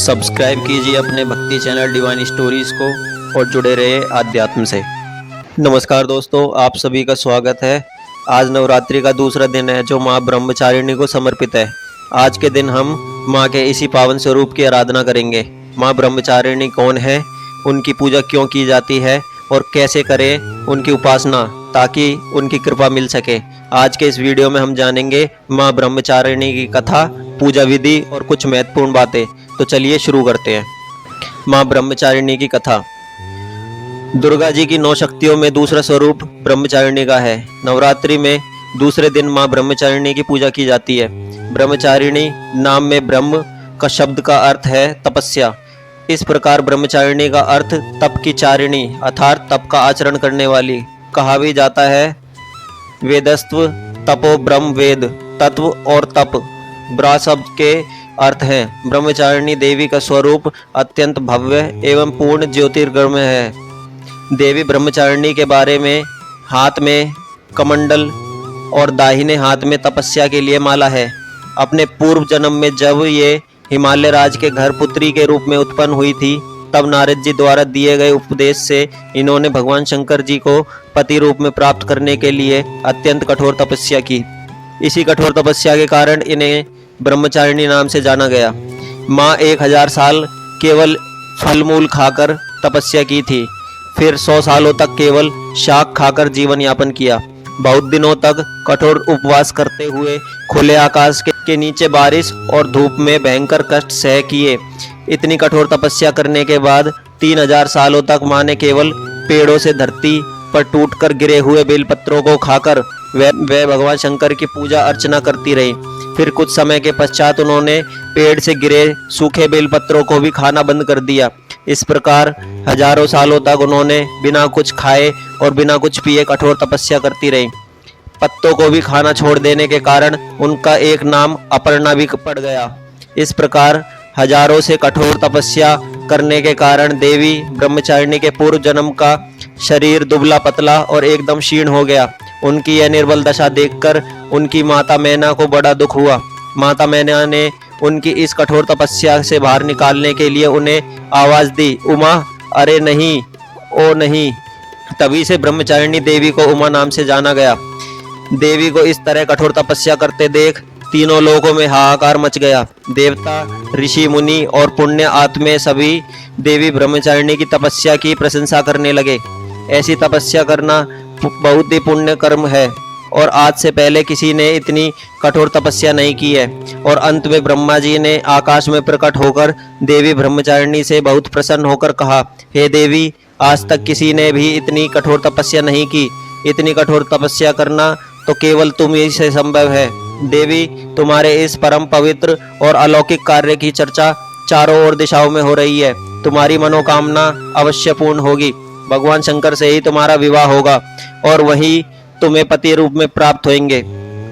Subscribe कीजिए अपने भक्ति चैनल डिवाइन स्टोरीज को और जुड़े रहे आध्यात्म से। नमस्कार दोस्तों, आप सभी का स्वागत है। आज नवरात्रि का दूसरा दिन है जो माँ ब्रह्मचारिणी को समर्पित है। आज के दिन हम माँ के इसी पावन स्वरूप की आराधना करेंगे। माँ ब्रह्मचारिणी कौन है, उनकी पूजा क्यों की जाती है और कैसे करें उनकी उपासना ताकि उनकी कृपा मिल सके। आज के इस वीडियो में हम जानेंगे माँ ब्रह्मचारिणी की कथा, पूजा विधि और कुछ महत्वपूर्ण बातें। तो चलिए शुरू करते हैं। माँ ब्रह्मचारिणी की कथा। दुर्गा जी की 9 शक्तियों में दूसरा स्वरूप ब्रह्मचारिणी का है। नवरात्रि में दूसरे दिन माँ ब्रह्मचारिणी की पूजा की जाती है। ब्रह्मचारिणी नाम में ब्रह्म का शब्द का अर्थ है तपस्या। इस प्रकार ब्रह्मचारिणी का अर्थ तप की चारिणी अर्थात तप का आचरण करने वाली कहा भी जाता है। वेदस्त्व तपो ब्रह्म, वेद तत्व और तप ब्रा शब्द के अर्थ हैं। ब्रह्मचारिणी देवी का स्वरूप अत्यंत भव्य एवं पूर्ण ज्योतिर्गमय है। देवी ब्रह्मचारिणी के बारे में हाथ में कमंडल और दाहिने हाथ में तपस्या के लिए माला है। अपने पूर्व जन्म में जब ये हिमालय राज के घर पुत्री के रूप में उत्पन्न हुई थी, तब नारद जी द्वारा दिए गए उपदेश से इन्होंने भगवान शंकर जी को पति रूप में प्राप्त करने के लिए अत्यंत कठोर तपस्या की। इसी कठोर तपस्या के कारण इन्हें ब्रह्मचारिणी नाम से जाना गया। माँ 1000 साल केवल फल मूल खाकर तपस्या की थी, फिर 100 सालों तक केवल शाक खाकर जीवन यापन किया। बहुत दिनों तक कठोर उपवास करते हुए खुले आकाश के नीचे बारिश और धूप में भयंकर कष्ट सह किए। इतनी कठोर तपस्या करने के बाद 3000 सालों तक माँ ने केवल पेड़ों से धरती पर टूटकर गिरे हुए बेलपत्रों को खाकर वह भगवान शंकर की पूजा अर्चना करती रही। फिर कुछ समय के पश्चात उन्होंने पेड़ से गिरे सूखे बेलपत्रों को भी खाना बंद कर दिया। इस प्रकार हजारों सालों तक उन्होंने बिना कुछ खाए और बिना कुछ पिए कठोर तपस्या करती रही। पत्तों को भी खाना छोड़ देने के कारण उनका एक नाम अपर्णा भी पड़ गया। इस प्रकार हजारों से कठोर तपस्या करने के कारण देवी ब्रह्मचारिणी के पूर्व जन्म का शरीर दुबला पतला और एकदम क्षीण हो गया। उनकी यह निर्बल दशा देखकर उनकी माता मैना को बड़ा दुख हुआ। माता मैना ने उनकी इस कठोर तपस्या से बाहर निकालने के लिए उन्हें आवाज दी, उमा, अरे नहीं, ओ नहीं। तभी से ब्रह्मचारिणी देवी को उमा नाम से जाना गया। देवी को इस तरह कठोर तपस्या करते देख तीनों लोकों में हाहाकार मच गया। देवता, ऋषि, मुनि और पुण्य आत्मे सभी देवी ब्रह्मचारिणी की तपस्या की प्रशंसा करने लगे। ऐसी तपस्या करना बहुत ही पुण्य कर्म है और आज से पहले किसी ने इतनी कठोर तपस्या नहीं की है। और अंत में ब्रह्मा जी ने आकाश में प्रकट होकर देवी ब्रह्मचारिणी से बहुत प्रसन्न होकर कहा, हे देवी, आज तक किसी ने भी इतनी कठोर तपस्या नहीं की। इतनी कठोर तपस्या करना तो केवल तुम ही से संभव है। देवी, तुम्हारे इस परम पवित्र और अलौकिक कार्य की चर्चा चारों ओर दिशाओं में हो रही है। तुम्हारी मनोकामना अवश्य पूर्ण होगी। भगवान शंकर से ही तुम्हारा विवाह होगा और वही तुम्हें पति रूप में प्राप्त होंगे।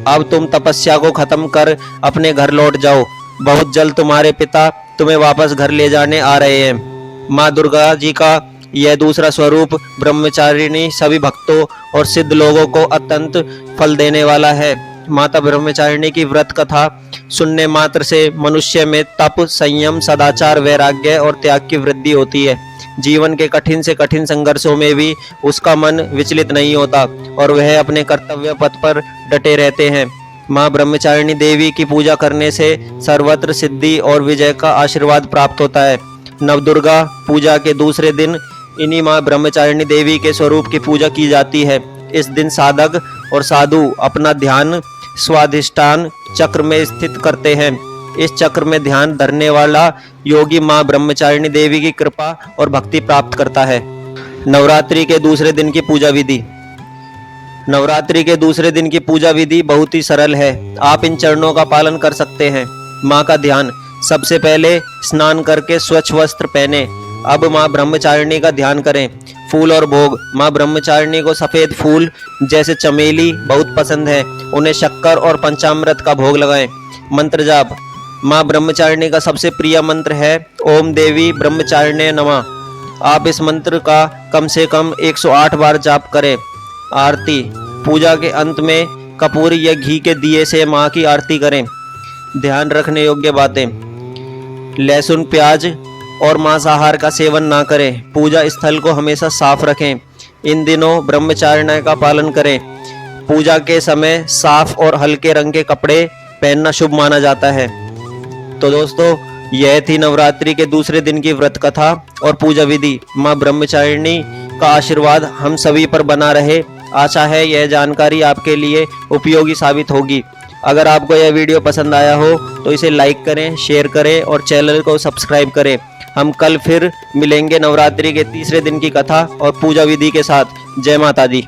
अब तुम तपस्या को खत्म कर अपने घर लौट जाओ। बहुत जल्द तुम्हारे पिता तुम्हें वापस घर ले जाने आ रहे हैं। माँ दुर्गा जी का यह दूसरा स्वरूप ब्रह्मचारिणी सभी भक्तों और सिद्ध लोगों को अत्यंत फल देने वाला है। माता ब्रह्मचारिणी की व्रत कथा सुनने मात्र से मनुष्य में तप, संयम, सदाचार, वैराग्य और त्याग की वृद्धि होती है। जीवन के कठिन से कठिन संघर्षों में भी उसका मन विचलित नहीं होता और वह अपने कर्तव्य पथ पर डटे रहते हैं। माँ ब्रह्मचारिणी देवी की पूजा करने से सर्वत्र सिद्धि और विजय का आशीर्वाद प्राप्त होता है। नवदुर्गा पूजा के दूसरे दिन इन्हीं माँ ब्रह्मचारिणी देवी के स्वरूप की पूजा की जाती है। इस दिन साधक और साधु अपना ध्यान स्वाधिष्ठान चक्र में स्थित करते हैं। इस चक्र में ध्यान धरने वाला योगी माँ ब्रह्मचारिणी देवी की कृपा और भक्ति प्राप्त करता है। नवरात्रि के दूसरे दिन की पूजा विधि। नवरात्रि के दूसरे दिन की पूजा विधि बहुत ही सरल है। आप इन चरणों का पालन कर सकते हैं। माँ का ध्यान। सबसे पहले स्नान करके स्वच्छ वस्त्र पहने। अब माँ ब्रह्मचारिणी का ध्यान करें। फूल और भोग। माँ ब्रह्मचारिणी को सफेद फूल जैसे चमेली बहुत पसंद है। उन्हें शक्कर और पंचामृत का भोग लगाएं। मंत्र जाप। माँ ब्रह्मचारिणी का सबसे प्रिय मंत्र है ओम देवी ब्रह्मचारिणे नमः। आप इस मंत्र का कम से कम 108 बार जाप करें। आरती। पूजा के अंत में कपूर या घी के दिए से माँ की आरती करें। ध्यान रखने योग्य बातें। लहसुन प्याज और मांसाहार का सेवन ना करें। पूजा स्थल को हमेशा साफ रखें। इन दिनों ब्रह्मचारिणी का पालन करें। पूजा के समय साफ और हल्के रंग के कपड़े पहनना शुभ माना जाता है। तो दोस्तों, यह थी नवरात्रि के दूसरे दिन की व्रत कथा और पूजा विधि। माँ ब्रह्मचारिणी का आशीर्वाद हम सभी पर बना रहे। आशा है यह जानकारी आपके लिए उपयोगी साबित होगी। अगर आपको यह वीडियो पसंद आया हो तो इसे लाइक करें, शेयर करें और चैनल को सब्सक्राइब करें। हम कल फिर मिलेंगे नवरात्रि के तीसरे दिन की कथा और पूजा विधि के साथ। जय माता दी।